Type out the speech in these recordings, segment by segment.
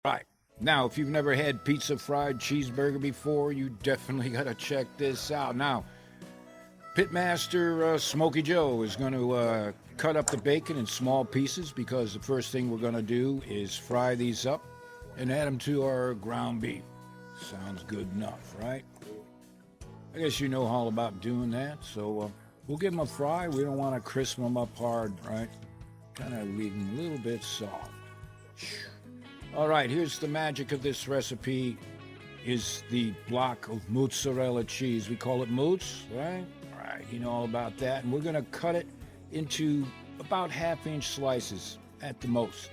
Right. Now, if you've never had pizza fried cheeseburger before, you definitely got to check this out. Now, Pitmaster Smokey Joe is going to cut up the bacon in small pieces because the first thing we're going to do is fry these up and add them to our ground beef. Sounds good enough, right? I guess you know all about doing that, so we'll give them a fry. We don't want to crisp them up hard, right? Kind of leave them a little bit soft. All right, here's the magic of this recipe is the block of mozzarella cheese. We call it mozz, right? All right, you know all about that. And we're going to cut it into about half-inch slices at the most.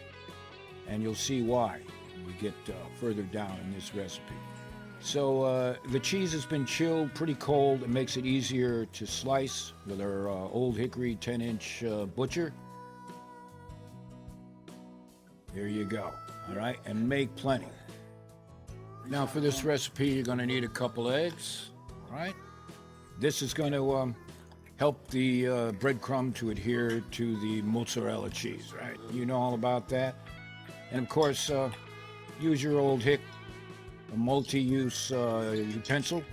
And you'll see why when we get further down in this recipe. So the cheese has been chilled pretty cold. It makes it easier to slice with our Old Hickory 10-inch butcher. There you go. All right, and make plenty. Now for this recipe, you're going to need a couple eggs, all right? This is going to help the breadcrumb to adhere to the mozzarella cheese, right? You know all about that. And of course, use your Old Hick, a multi-use utensil.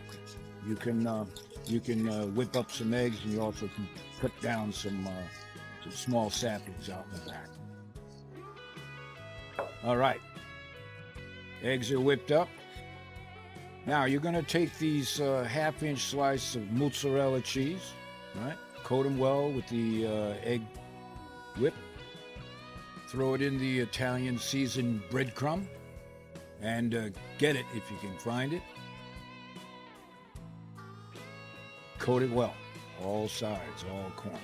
You can whip up some eggs, and you also can cut down some small saplings out in the back. All right, eggs are whipped up. Now you're going to take these half-inch slices of mozzarella cheese, right? Coat them well with the egg whip. Throw it in the Italian seasoned breadcrumb, and get it if you can find it. Coat it well, all sides, all corners.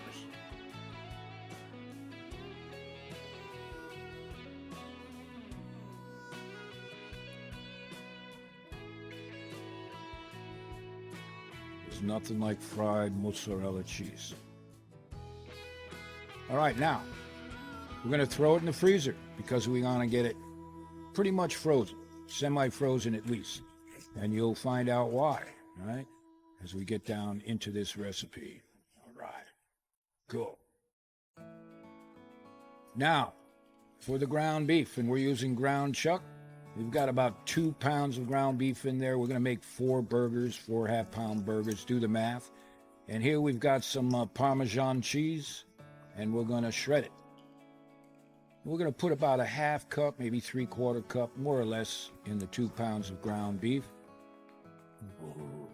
Nothing like fried mozzarella cheese. All right, now we're going to throw it in the freezer because we want to get it pretty much frozen, semi-frozen at least. And you'll find out why, right, as we get down into this recipe. All right, cool. Now, for the ground beef, and we're using ground chuck. We've got about 2 pounds of ground beef in there. We're going to make 4 burgers, 4 half-pound burgers. Do the math. And here we've got some Parmesan cheese, and we're going to shred it. We're going to put about a half cup, maybe 3/4 cup, more or less, in the 2 pounds of ground beef. Ooh,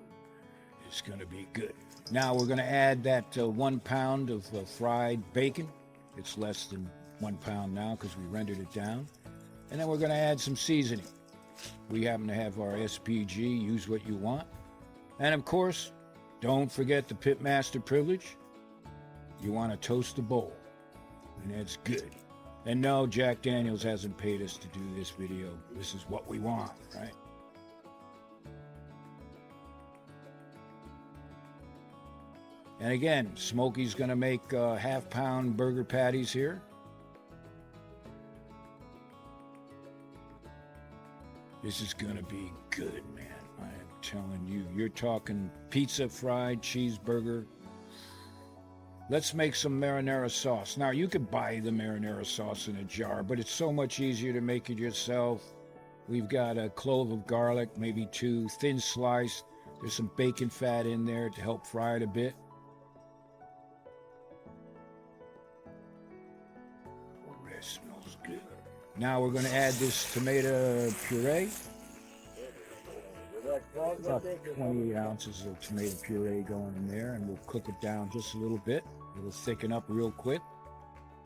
it's going to be good. Now we're going to add that 1 pound of fried bacon. It's less than 1 pound now because we rendered it down. And then we're going to add some seasoning. We happen to have our SPG. Use what you want. And of course, don't forget the Pitmaster privilege. You want to toast the bowl. And that's good. And no, Jack Daniels hasn't paid us to do this video. This is what we want, right? And again, Smokey's going to make half-pound burger patties here. This is going to be good, man. I am telling you. You're talking pizza, fried, cheeseburger. Let's make some marinara sauce. Now, you could buy the marinara sauce in a jar, but it's so much easier to make it yourself. We've got a clove of garlic, maybe 2, thin sliced. There's some bacon fat in there to help fry it a bit. Oh, that smells good. Now we're going to add this tomato puree. About 28 ounces of tomato puree going in there, and we'll cook it down just a little bit. It'll thicken up real quick.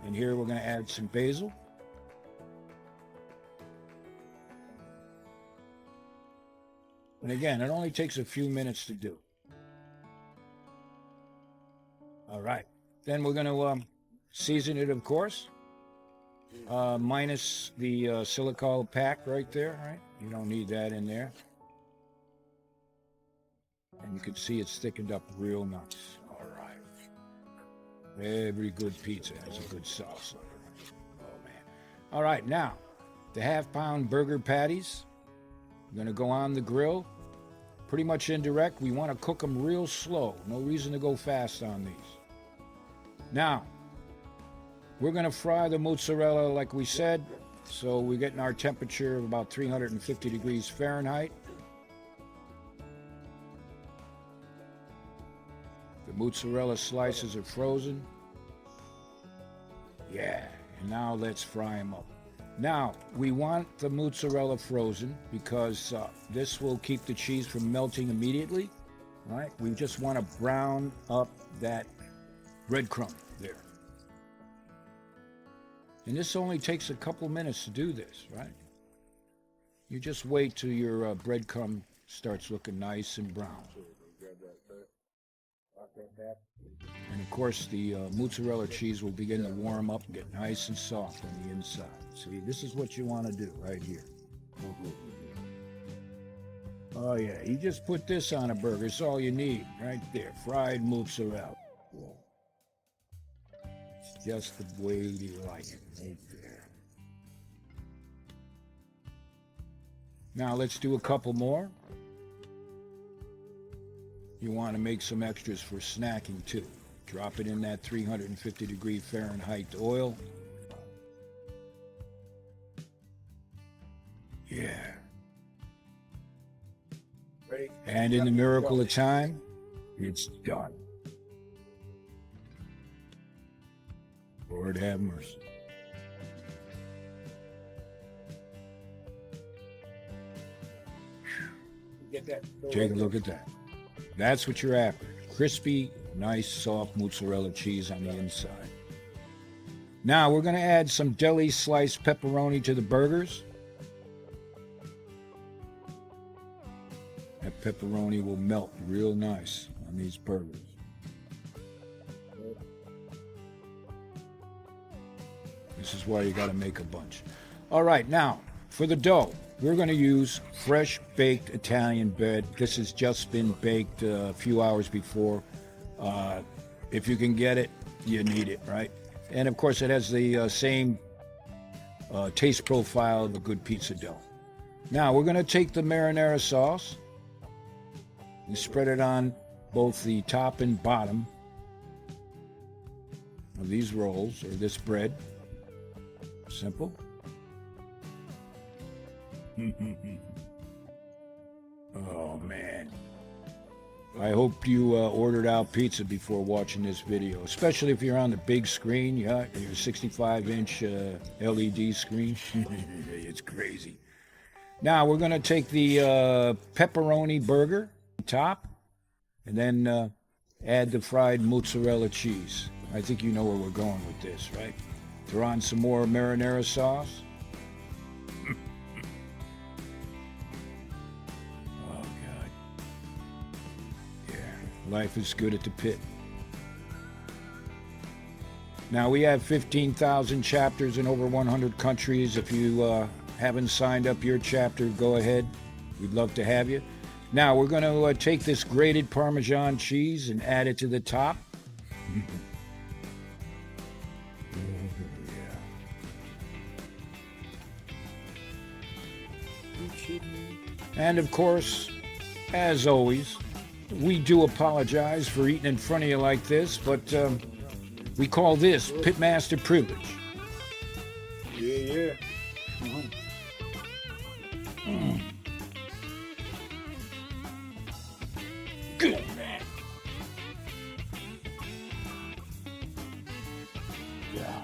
And here we're going to add some basil. And again, it only takes a few minutes to do. All right. Then we're going to season it, of course. Minus the silicol pack right there, right? You don't need that in there. And you can see it's thickened up real nice. All right. Every good pizza has a good sauce on it. Oh, man. All right, now, the half-pound burger patties. I'm going to go on the grill. Pretty much indirect. We want to cook them real slow. No reason to go fast on these. Now, we're going to fry the mozzarella, like we said, So we're getting our temperature of about 350 degrees Fahrenheit. The mozzarella slices are frozen. Yeah, and now let's fry them up. Now, we want the mozzarella frozen because this will keep the cheese from melting immediately, right? We just want to brown up that breadcrumb there. And this only takes a couple minutes to do this, right? You just wait till your breadcrumb starts looking nice and brown. And of course, the mozzarella cheese will begin to warm up and get nice and soft on the inside. See, this is what you want to do right here. Oh yeah, you just put this on a burger. It's all you need right there. Fried mozzarella. It's just the way you like it right there. Now let's do a couple more. You want to make some extras for snacking too. Drop it in that 350 degree Fahrenheit oil. Yeah. And in the miracle of time, it's done. Lord have mercy. Take a look at that. That's what you're after. Crispy, nice, soft mozzarella cheese on the inside. Now we're going to add some deli sliced pepperoni to the burgers. That pepperoni will melt real nice on these burgers. This is why you got to make a bunch. All right, now for the dough, we're going to use fresh baked Italian bread. This has just been baked a few hours before. If you can get it, you need it, right? And of course, it has the same taste profile of a good pizza dough. Now we're going to take the marinara sauce and spread it on both the top and bottom of these rolls or this bread. Simple. Oh man, I hope you ordered out pizza before watching this video, especially if you're on the big screen. You got your 65-inch LED screen. It's crazy. Now we're going to take the pepperoni burger top and then add the fried mozzarella cheese. I think you know where we're going with this, right? Throw on some more marinara sauce. Life is good at the pit. Now we have 15,000 chapters in over 100 countries. If you haven't signed up your chapter, go ahead. We'd love to have you. Now we're going to take this grated Parmesan cheese and add it to the top. And of course, as always, we do apologize for eating in front of you like this, but we call this Pitmaster privilege. Yeah. Good, man. Yeah.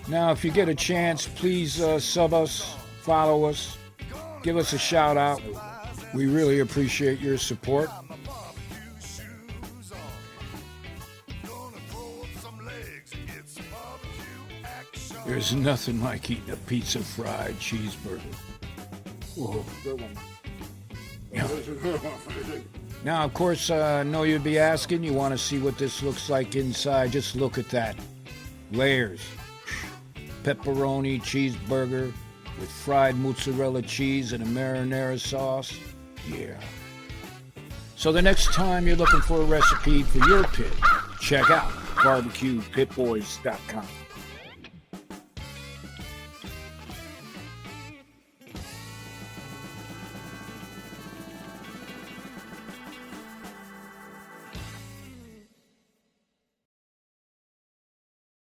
Now, if you get a chance, please sub us, follow us, give us a shout out. We really appreciate your support. There's nothing like eating a pizza fried cheeseburger. Whoa. Good one. Now, of course, I know you'd be asking, you want to see what this looks like inside. Just look at that. Layers. Pepperoni cheeseburger with fried mozzarella cheese and a marinara sauce. Yeah. So the next time you're looking for a recipe for your pit, check out BBQPitBoys.com.